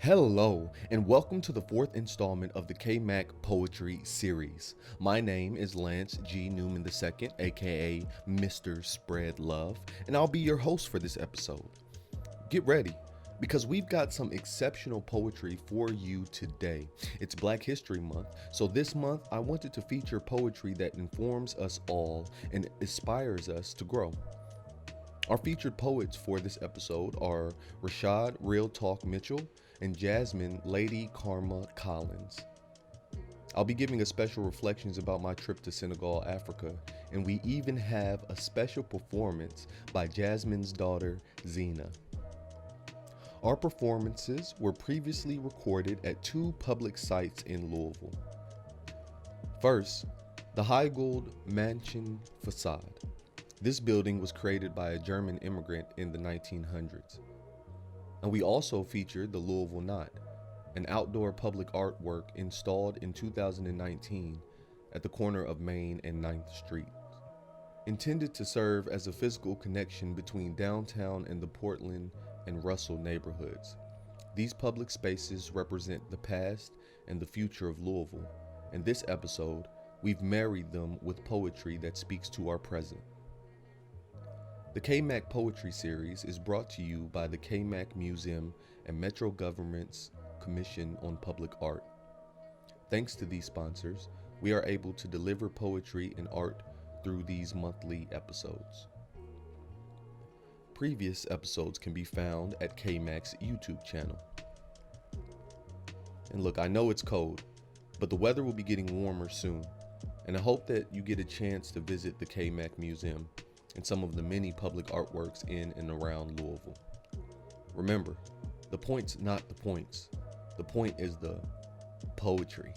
Hello, and welcome to the fourth installment of the KMAC Poetry Series. My name is Lance G. Newman II, aka Mr. SpreadLove, and I'll be your host for this episode. Get ready, because we've got some exceptional poetry for you today. It's Black History Month, so this month I wanted to feature poetry that informs us all and inspires us to grow. Our featured poets for this episode are Rashad Real Talk Mitchell and Jasmine Lady Karma Collins. I'll be giving a special reflections about my trip to Senegal, Africa, and we even have a special performance by Jasmine's daughter, Zena. Our performances were previously recorded at two public sites in Louisville. First, the Heigold Mansion facade. This building was created by a German immigrant in the 1900s. And we also featured the Louisville Knot, an outdoor public artwork installed in 2019 at the corner of Main and 9th Street. Intended to serve as a physical connection between downtown and the Portland and Russell neighborhoods. These public spaces represent the past and the future of Louisville. In this episode, we've married them with poetry that speaks to our present. The KMAC Poetry Series is brought to you by the KMAC Museum and Metro Government's Commission on Public Art. Thanks to these sponsors, we are able to deliver poetry and art through these monthly episodes. Previous episodes can be found at KMAC's YouTube channel. And look, I know it's cold, but the weather will be getting warmer soon, and I hope that you get a chance to visit the KMAC Museum and some of the many public artworks in and around Louisville. Remember, the point's not the points. The point is the poetry.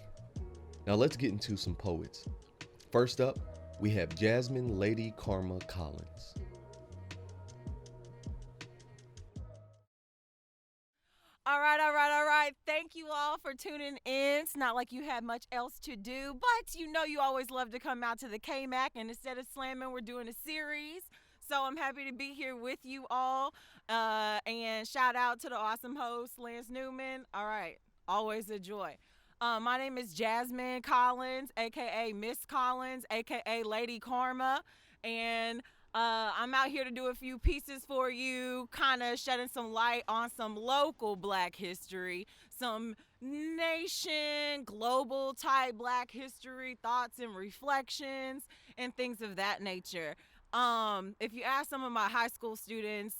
Now let's get into some poets. First up, we have Jasmine Lady Karma Collins. All right. Thank you all for tuning in. It's not like you have much else to do, but you know you always love to come out to the KMAC, and instead of slamming, we're doing a series. So I'm happy to be here with you all. And shout out to the awesome host, Lance Newman. All right. Always a joy. My name is Jasmine Collins, a.k.a. Miss Collins, a.k.a. Lady Karma. And I'm out here to do a few pieces for you, kind of shedding some light on some local Black history, some nation, global type Black history thoughts and reflections, and things of that nature. If you ask some of my high school students,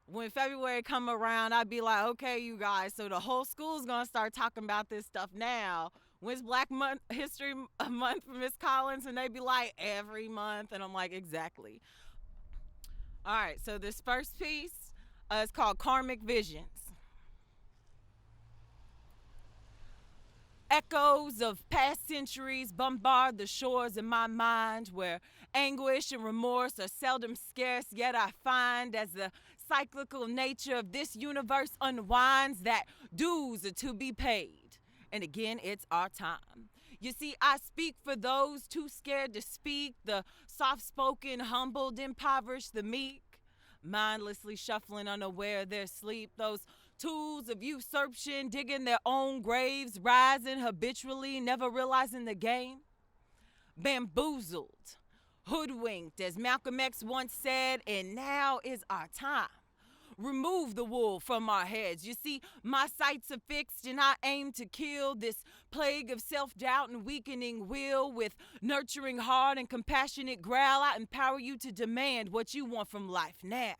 when February come around, I'd be like, okay, you guys, so the whole school's gonna start talking about this stuff now. When's Black History Month for Miss Collins? And they'd be like, every month. And I'm like, exactly. All right, so this first piece is called Karmic Visions. Echoes of past centuries bombard the shores of my mind, where anguish and remorse are seldom scarce, yet I find as the cyclical nature of this universe unwinds that dues are to be paid. And again, it's our time. You see, I speak for those too scared to speak, the soft-spoken, humbled, impoverished, the meek, mindlessly shuffling unaware of their sleep, those tools of usurpation, digging their own graves, rising habitually, never realizing the game. Bamboozled, hoodwinked, as Malcolm X once said, and now is our time. Remove the wool from our heads. You see, my sights are fixed and I aim to kill this plague of self-doubt and weakening will with nurturing heart and compassionate growl. I empower you to demand what you want from life now.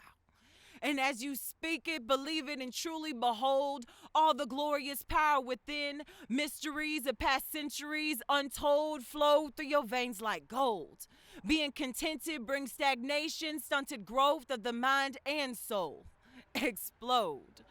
And as you speak it, believe it, and truly behold all the glorious power within. Mysteries of past centuries untold flow through your veins like gold. Being contented brings stagnation, stunted growth of the mind and soul. Explode.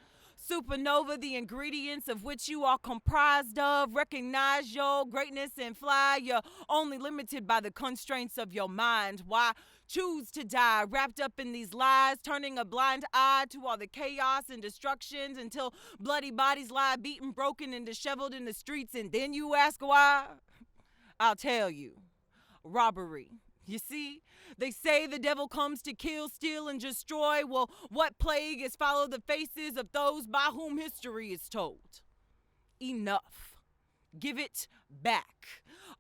Supernova, the ingredients of which you are comprised of. Recognize your greatness and fly. You're only limited by the constraints of your mind. Why choose to die wrapped up in these lies, turning a blind eye to all the chaos and destructions until bloody bodies lie beaten, broken, and disheveled in the streets? And then you ask why? I'll tell you. Robbery. You see, they say the devil comes to kill, steal, and destroy. Well, what plague has followed the faces of those by whom history is told? enough. Give it back.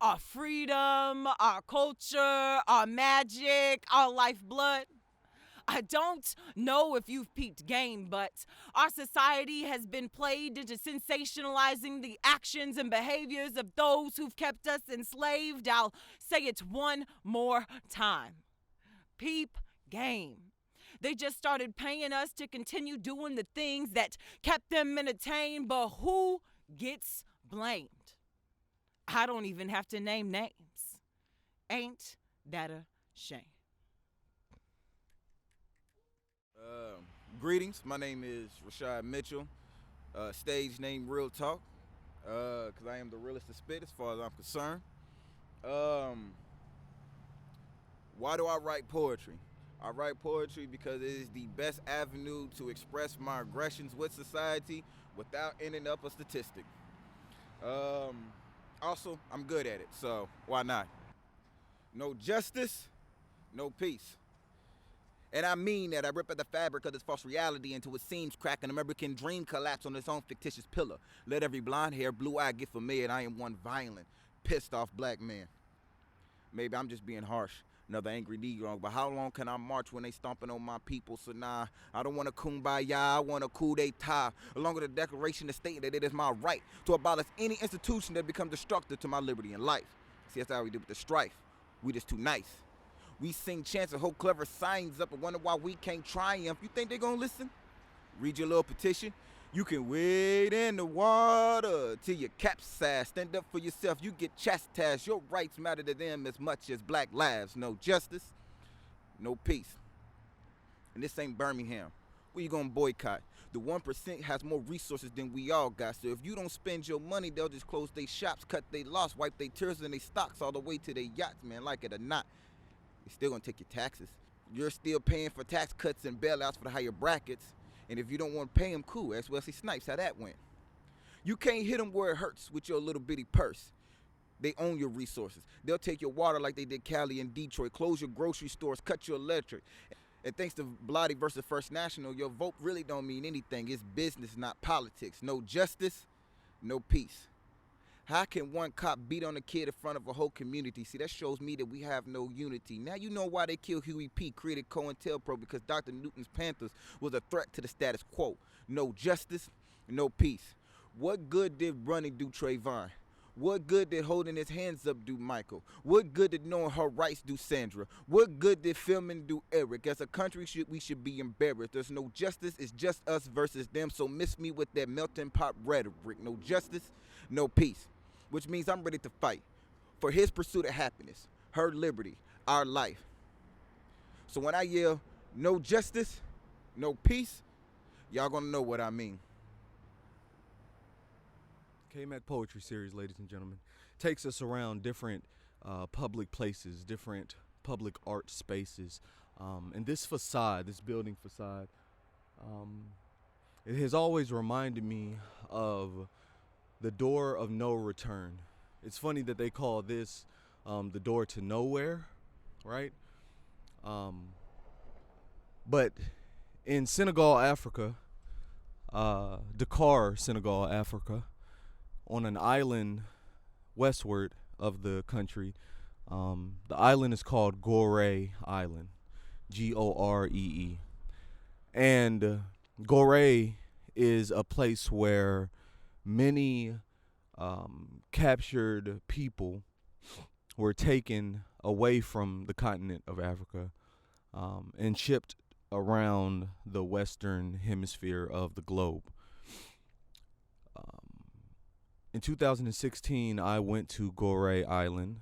Our freedom, our culture, our magic, our lifeblood. I don't know if you've peeped game, but our society has been played into sensationalizing the actions and behaviors of those who've kept us enslaved. I'll say it one more time. Peep game. They just started paying us to continue doing the things that kept them entertained, but who gets blamed? I don't even have to name names. Ain't that a shame? Greetings, my name is Rashad Mitchell, stage name Real Talk, because I am the realest to spit as far as I'm concerned. Why do I write poetry? I write poetry because it is the best avenue to express my aggressions with society without ending up a statistic. Also, I'm good at it, so why not? No justice, no peace. And I mean that I rip at the fabric of this false reality until it seems crack an American dream collapse on its own fictitious pillar. Let every blonde hair, blue eye get familiar, and I am one violent, pissed off black man. Maybe I'm just being harsh, another angry Negro, but how long can I march when they stomping on my people? So nah, I don't want a kumbaya, I want a coup d'etat, along with a declaration to state that it is my right to abolish any institution that becomes destructive to my liberty and life. See, that's how we do with the strife. We just too nice. We sing chants and hold clever signs up and wonder why we can't triumph. You think they gonna listen? Read your little petition. You can wade in the water till you capsize. Stand up for yourself, you get chastised. Your rights matter to them as much as black lives. No justice, no peace. And this ain't Birmingham. Where you gonna boycott? The 1% has more resources than we all got. So if you don't spend your money, they'll just close their shops, cut their loss, wipe their tears and their stocks all the way to their yachts, man, like it or not. They're still gonna take your taxes. You're still paying for tax cuts and bailouts for the higher brackets. And if you don't want to pay them, cool. Ask Wesley Snipes how that went. You can't hit them where it hurts with your little bitty purse. They own your resources. They'll take your water like they did Cali and Detroit, close your grocery stores, cut your electric. And thanks to Bloody versus First National, your vote really don't mean anything. It's business, not politics. No justice, no peace. How can one cop beat on a kid in front of a whole community? See, that shows me that we have no unity. Now you know why they killed Huey P., created COINTELPRO, because Dr. Newton's Panthers was a threat to the status quo. No justice, no peace. What good did running do Trayvon? What good did holding his hands up do Michael? What good did knowing her rights do Sandra? What good did filming do Eric? As a country, we should be embarrassed. There's no justice, it's just us versus them. So miss me with that melting pot rhetoric. No justice, no peace. Which means I'm ready to fight for his pursuit of happiness, her liberty, our life. So when I yell, no justice, no peace, y'all gonna know what I mean. KMAC Poetry Series, ladies and gentlemen, takes us around different public places, different public art spaces. And this facade, this building facade, it has always reminded me of the door of no return. It's funny that they call this the door to nowhere, right? But in Senegal, Africa, Dakar, Senegal, Africa, on an island westward of the country, the island is called Gorée Island, Goree. And Gorée is a place where many captured people were taken away from the continent of Africa and shipped around the western hemisphere of the globe. In 2016, I went to Gorée Island.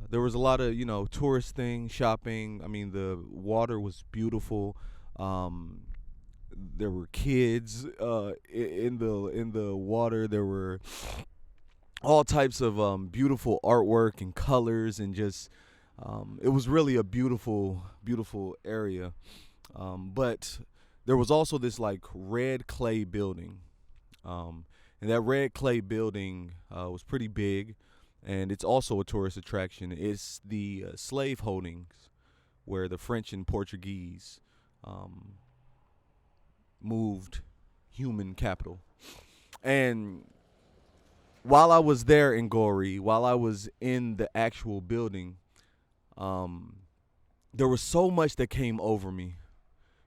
There was a lot of, tourist things, shopping. I mean, the water was beautiful. There were kids in the water. There were all types of beautiful artwork and colors, and just it was really a beautiful, beautiful area. But there was also this like red clay building, and that red clay building was pretty big, and it's also a tourist attraction. It's the slave holdings where the French and Portuguese moved human capital. And while I was there in Gori, while I was in the actual building, there was so much that came over me.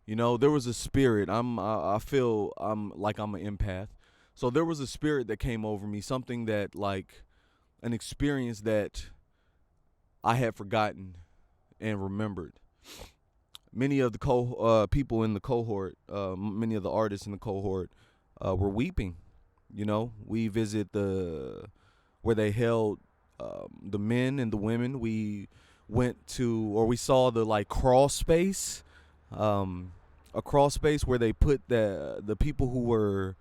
You know, there was a spirit. I feel I'm like I'm an empath. So there was a spirit that came over me, something that like an experience that I had forgotten and remembered. Many of the people in the cohort, many of the artists in the cohort, were weeping. You know, we visit where they held the men and the women. We went to, or we saw the like crawl space, a crawl space where they put the people who were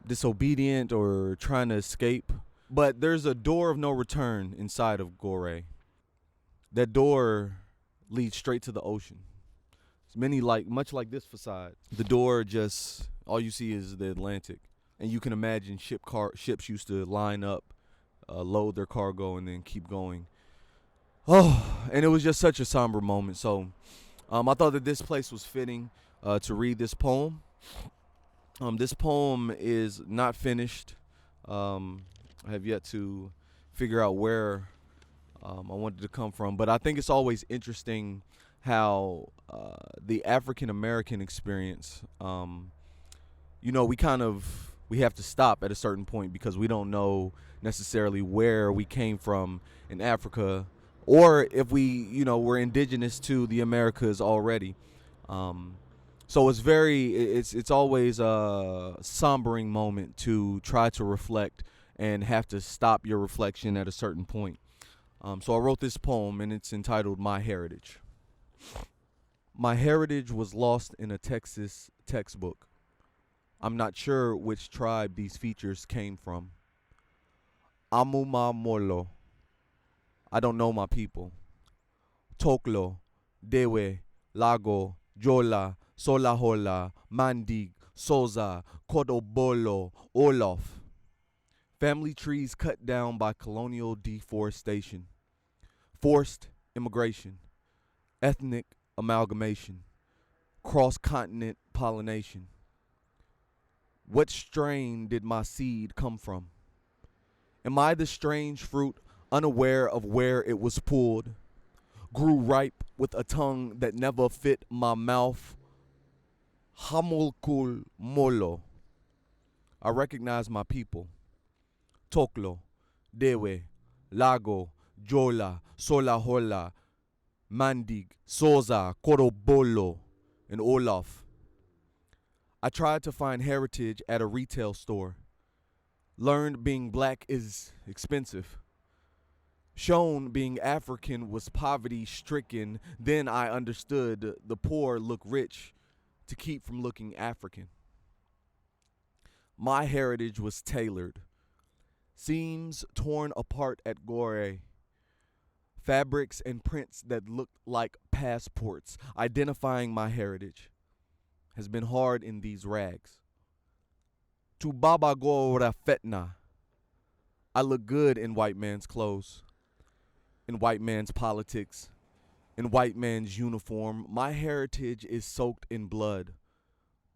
disobedient or trying to escape. But there's a door of no return inside of Gore. That door leads straight to the ocean. It's much like this facade. The door just, all you see is the Atlantic. And you can imagine ships used to line up, load their cargo, and then keep going. Oh, and it was just such a somber moment. So I thought that this place was fitting to read this poem. This poem is not finished. I have yet to figure out where I wanted to come from. But I think it's always interesting how the African American experience, you know, we have to stop at a certain point because we don't know necessarily where we came from in Africa, or if we're indigenous to the Americas already. So it's always a sombering moment to try to reflect and have to stop your reflection at a certain point. So I wrote this poem, and it's entitled My Heritage. My heritage was lost in a Texas textbook. I'm not sure which tribe these features came from. Amuma Molo. I don't know my people. Toklo, Dewe, Lago, Jola, Solahola, Mandig, Soza, Kodobolo, Olof. Family trees cut down by colonial deforestation. Forced immigration. Ethnic amalgamation. Cross-continent pollination. What strain did my seed come from? Am I the strange fruit, unaware of where it was pulled? Grew ripe with a tongue that never fit my mouth? Hamulkul molo. I recognize my people. Toklo, Dewe, Lago, Jola, Solahola, Mandig, Soza, Korobolo, and Olaf. I tried to find heritage at a retail store. Learned being black is expensive. Shown being African was poverty-stricken. Then I understood the poor look rich to keep from looking African. My heritage was tailored. Seams torn apart at Gore. Fabrics and prints that looked like passports. Identifying my heritage has been hard in these rags. To Baba Gora Fetna. I look good in white man's clothes, in white man's politics, in white man's uniform. My heritage is soaked in blood.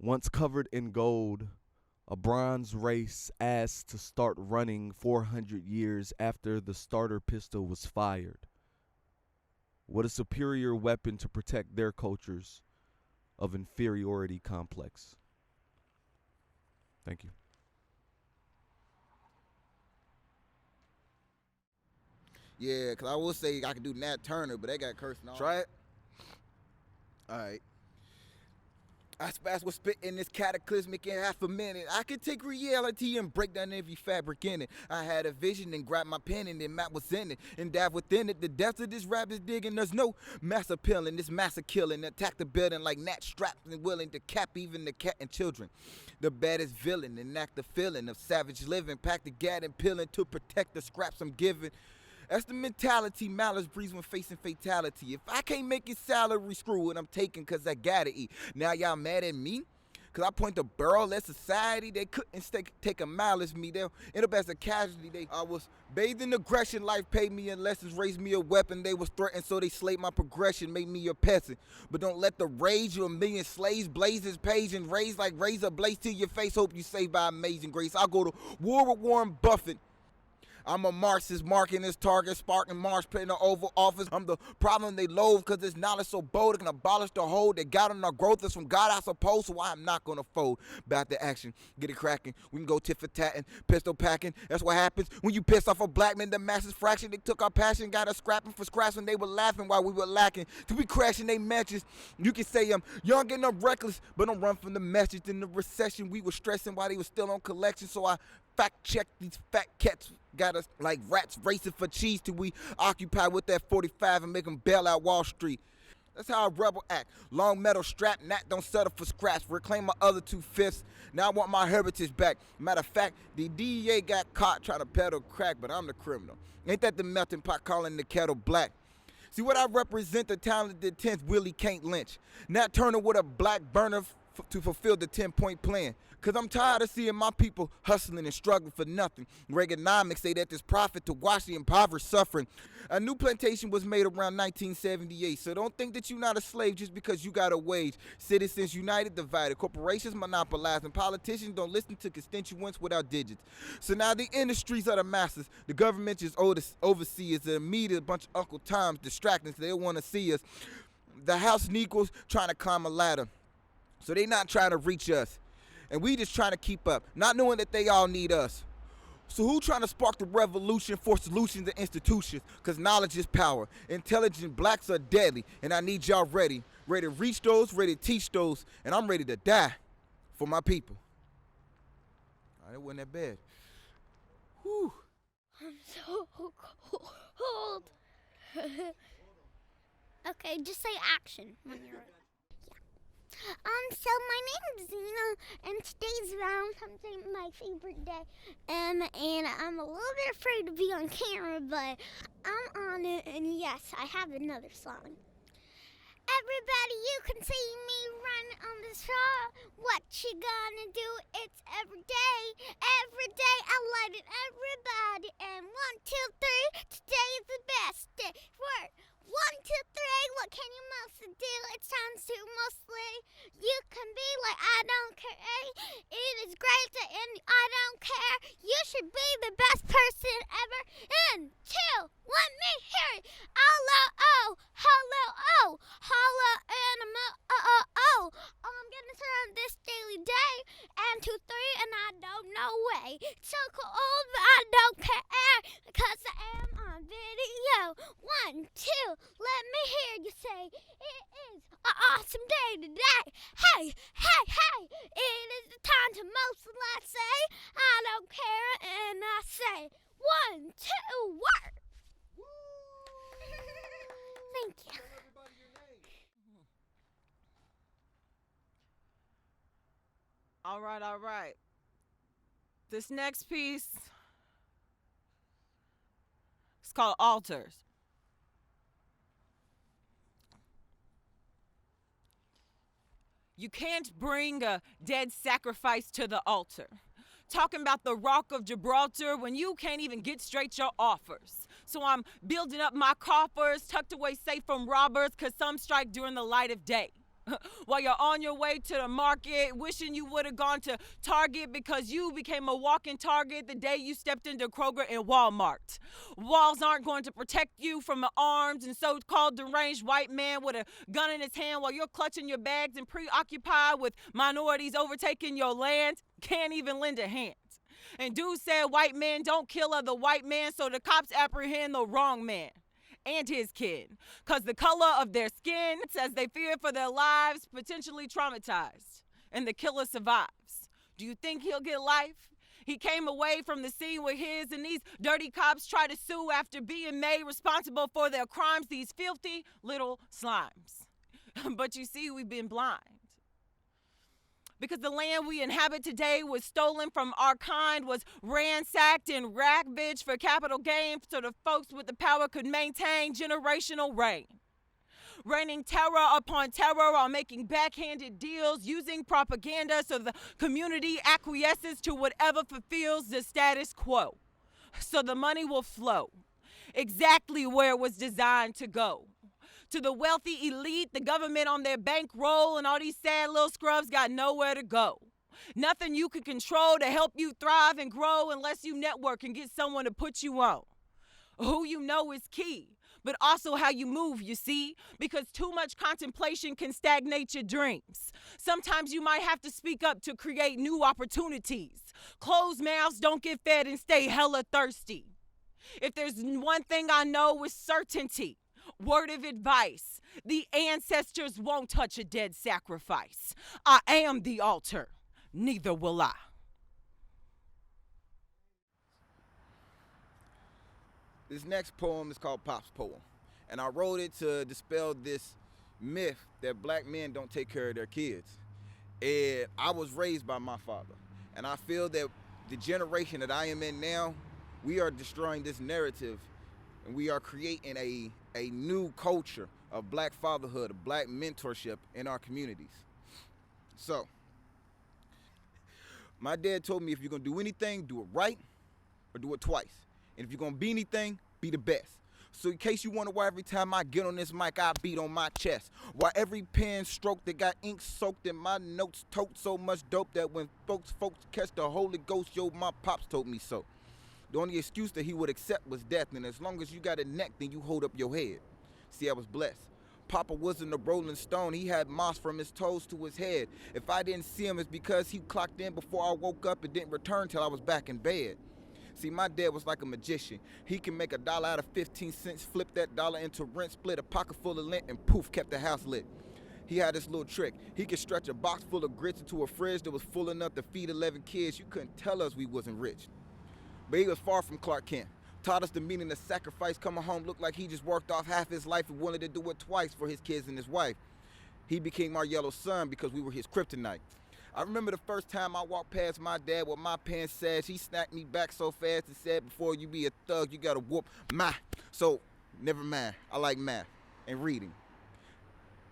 Once covered in gold, a bronze race asked to start running 400 years after the starter pistol was fired. What a superior weapon to protect their cultures of inferiority complex. Thank you. Yeah, because I will say I could do Nat Turner, but they got cursed and all. Try it. All right. I spaz was spitting this cataclysmic in half a minute. I could take reality and break down every fabric in it. I had a vision and grabbed my pen and then map was in it. And dive within it. The depths of this rap is digging. There's no mass appealing. This massive killing. Attack the building like Nat strapped and willing to cap even the cat and children. The baddest villain enact the feeling of savage living. Pack the gat and peeling to protect the scraps I'm giving. That's the mentality malice breeds when facing fatality. If I can't make it salary, screw it, I'm taking cause I gotta eat. Now y'all mad at me? Cause I point the barrel at society, they couldn't take a malice me. They'll end up as a casualty. I was bathed in aggression, life paid me in lessons, raised me a weapon. They was threatened, so they slayed my progression, made me a peasant. But don't let the rage of a million slaves blaze this page and raise like razor blaze to your face. Hope you saved by amazing grace. I'll go to war with Warren Buffett. I'm a Marxist, marking his target, sparking Mars, putting the Oval Office. I'm the problem they loathe, cause this knowledge so bold, it can abolish the hold that got on our growth is from God, I suppose, so I'm not gonna fold. Back to action, get it cracking. We can go tit for tatting, pistol packing. That's what happens when you piss off a black man, the masses fraction. They took our passion, got us scrapping for scraps when they were laughing while we were lacking. To be crashing they matches. You can say I'm young and I'm reckless, but don't run from the message. In the recession, we were stressing while they were still on collection, so I fact check these fat cats. Got us like rats racing for cheese till we occupy with that 45 and make them bail out Wall Street. That's how a rebel act. Long metal strap, not don't settle for scraps. Reclaim my other 2/5. Now I want my heritage back. Matter of fact, the DEA got caught trying to peddle crack, but I'm the criminal. Ain't that the melting pot calling the kettle black? See what I represent, the talented 10th Willie can't lynch. Nat Turner with a black burner to fulfill the 10-point plan. Cause I'm tired of seeing my people hustling and struggling for nothing. Reaganomics say that there's profit to watch the impoverished suffering. A new plantation was made around 1978, so don't think that you're not a slave just because you got a wage. Citizens united, divided. Corporations monopolizing. Politicians don't listen to constituents without digits. So now the industries are the masters. The government is overseers. The media, a bunch of Uncle Toms distracting, so they don't want to see us. The house Negroes trying to climb a ladder, so they not trying to reach us. And we just trying to keep up, not knowing that they all need us. So who trying to spark the revolution for solutions and institutions? Cause knowledge is power. Intelligent blacks are deadly, and I need y'all ready. Ready to reach those, ready to teach those, and I'm ready to die for my people. That wasn't that bad. Whew. I'm so cold. Okay, just say action when you're ready. So my name is Zena, and today's Valentine's Day, my favorite day. And I'm a little bit afraid to be on camera, but I'm on it, and yes, I have another song. Everybody, you can see me run on the straw. What you gonna do? It's every day. Every day I light it, everybody. And 1, 2, 3, today is the best day. Word. 1, 2, 3, what can you mostly do? It's time to mostly. You can be like, I don't care. It is great to end, I don't care. You should be the best person ever. And 2, let me hear it. Hello, oh, hello, oh, hello, animal, oh. I'm gonna turn this daily day. And 2, 3, and I don't know way. So cold, but I don't care. Because I am on video. 1, 2, let me hear you say, it is an awesome day today. Hey, it is the time to mostly I say, I don't care, and I say, 1, 2, work. Thank you. All right. This next piece is called Altars. You can't bring a dead sacrifice to the altar. Talking about the Rock of Gibraltar when you can't even get straight your offers. So I'm building up my coffers, tucked away safe from robbers, cause some strike during the light of day. While you're on your way to the market, wishing you would have gone to Target because you became a walking target the day you stepped into Kroger and Walmart. Walls aren't going to protect you from the armed and so-called deranged white man with a gun in his hand while you're clutching your bags and preoccupied with minorities overtaking your land. Can't even lend a hand. And dude said white men don't kill other white men, so the cops apprehend the wrong man and his kid, cause the color of their skin says they fear for their lives, potentially traumatized, and the killer survives. Do you think he'll get life? He came away from the scene with his, and these dirty cops try to sue after being made responsible for their crimes, these filthy little slimes. But you see, we've been blind. Because the land we inhabit today was stolen from our kind, was ransacked and ravaged for capital gain so the folks with the power could maintain generational reign. raining terror upon terror while making backhanded deals, using propaganda so the community acquiesces to whatever fulfills the status quo. So the money will flow exactly where it was designed to go. To the wealthy elite, the government on their bankroll, and all these sad little scrubs got nowhere to go. Nothing you can control to help you thrive and grow unless you network and get someone to put you on. Who you know is key, but also how you move, you see, because too much contemplation can stagnate your dreams. Sometimes you might have to speak up to create new opportunities. Closed mouths don't get fed and stay hella thirsty. If there's one thing I know with certainty, word of advice, the ancestors won't touch a dead sacrifice. I am the altar, neither will I. This next poem is called Pop's Poem, and I wrote it to dispel this myth that black men don't take care of their kids. And I was raised by my father, and I feel that the generation that I am in now, we are destroying this narrative, and we are creating a new culture of black fatherhood, of black mentorship in our communities. So, my dad told me if you're gonna do anything, do it right or do it twice. And if you're gonna be anything, be the best. So in case you wonder why every time I get on this mic, I beat on my chest. Why every pen stroke that got ink soaked in my notes tote so much dope that when folks catch the Holy Ghost, yo, my pops told me so. The only excuse that he would accept was death, and as long as you got a neck, then you hold up your head. See, I was blessed. Papa wasn't a rolling stone. He had moss from his toes to his head. If I didn't see him, it's because he clocked in before I woke up and didn't return till I was back in bed. See, my dad was like a magician. He can make $1 out of 15 cents, flip that dollar into rent, split a pocket full of lint, and poof, kept the house lit. He had this little trick. He could stretch a box full of grits into a fridge that was full enough to feed 11 kids. You couldn't tell us we wasn't rich. But he was far from Clark Kent. Taught us the meaning of sacrifice. Coming home looked like he just worked off half his life and wanted to do it twice for his kids and his wife. He became our yellow sun because we were his kryptonite. I remember the first time I walked past my dad with my pants sagged. He snapped me back so fast and said, before you be a thug, you gotta whoop my. So, never mind. I like math and reading.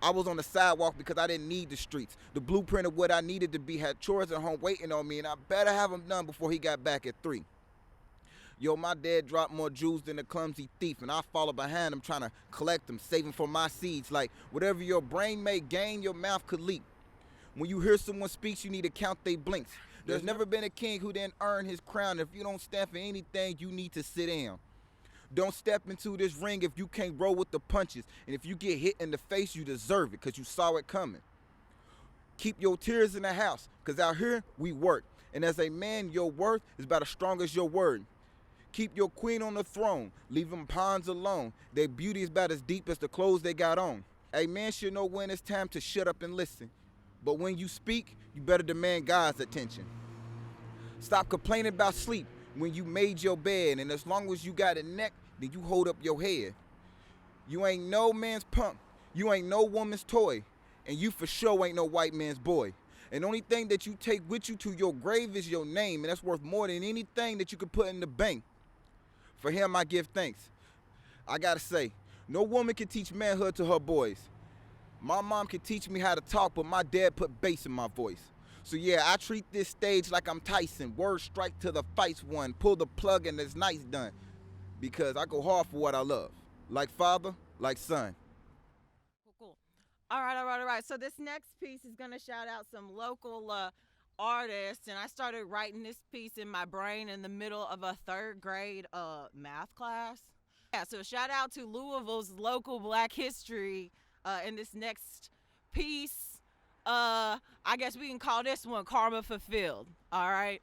I was on the sidewalk because I didn't need the streets. The blueprint of what I needed to be had chores at home waiting on me, and I better have them done before he got back at 3. Yo, my dad dropped more jewels than a clumsy thief, and I follow behind him trying to collect them, saving for my seeds. Like, whatever your brain may gain, your mouth could leap. When you hear someone speak, you need to count they blinks. There's never been a king who didn't earn his crown. If you don't stand for anything, you need to sit down. Don't step into this ring if you can't roll with the punches. And if you get hit in the face, you deserve it because you saw it coming. Keep your tears in the house, because out here, we work. And as a man, your worth is about as strong as your word. Keep your queen on the throne. Leave them pawns alone. Their beauty is about as deep as the clothes they got on. A man should know when it's time to shut up and listen. But when you speak, you better demand God's attention. Stop complaining about sleep when you made your bed. And as long as you got a neck, then you hold up your head. You ain't no man's punk. You ain't no woman's toy. And you for sure ain't no white man's boy. And the only thing that you take with you to your grave is your name. And that's worth more than anything that you could put in the bank. For him, I give thanks. I gotta say, no woman can teach manhood to her boys. My mom can teach me how to talk, but my dad put bass in my voice. So yeah, I treat this stage like I'm Tyson. Word strike to the fight's won. Pull the plug and it's nice done. Because I go hard for what I love. Like father, like son. Cool. All right. So this next piece is going to shout out some local artists. And I started writing this piece in my brain in the middle of a 3rd grade math class. Yeah, so shout out to Louisville's local Black history in this next piece. I guess we can call this one Karma Fulfilled. All right.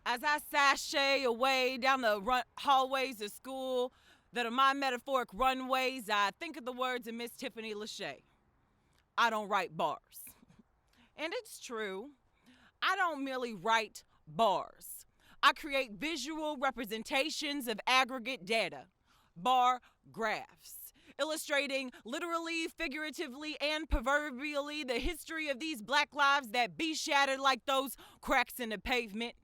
As I sashay away down the hallways of school that are my metaphoric runways, I think of the words of Miss Tiffany Lachey. I don't write bars. And it's true. I don't merely write bars. I create visual representations of aggregate data, bar graphs, illustrating literally, figuratively, and proverbially the history of these black lives that be shattered like those cracks in the pavement.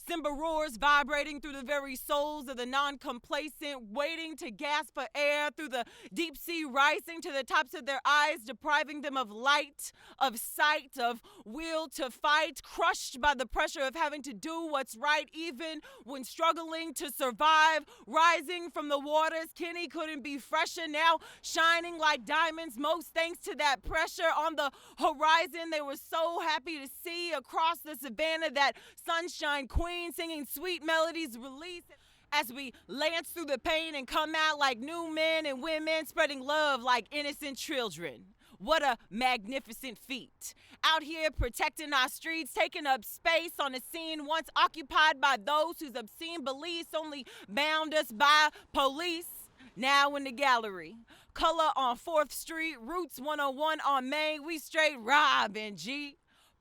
Simba roars vibrating through the very souls of the non-complacent, waiting to gasp for air through the deep sea, rising to the tops of their eyes, depriving them of light, of sight, of will to fight, crushed by the pressure of having to do what's right, even when struggling to survive, rising from the waters. Kenny couldn't be fresher, now shining like diamonds, most thanks to that pressure on the horizon. They were so happy to see across the savannah that sunshine queen singing sweet melodies release as we lance through the pain and come out like new men and women, spreading love like innocent children. What a magnificent feat. Out here protecting our streets, taking up space on a scene once occupied by those whose obscene beliefs only bound us by police. Now in the gallery. Color on 4th Street, Roots 101 on Main, we straight Rob and G.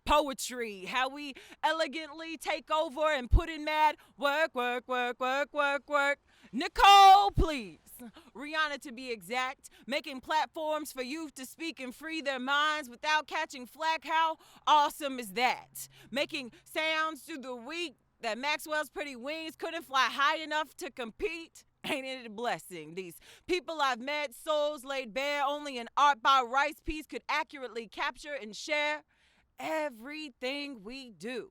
Poetry, how we elegantly take over and put in mad work, work, work, work, work, work. Nicole, please. Rihanna to be exact, making platforms for youth to speak and free their minds without catching flack. How awesome is that? Making sounds through the week that Maxwell's pretty wings couldn't fly high enough to compete. Ain't it a blessing? These people I've met, souls laid bare, only an art by Rice piece could accurately capture and share everything we do.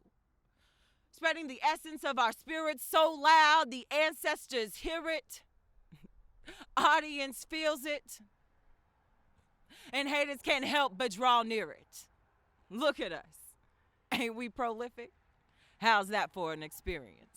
Spreading the essence of our spirits so loud, the ancestors hear it, audience feels it, and haters can't help but draw near it. Look at us. Ain't we prolific? How's that for an experience?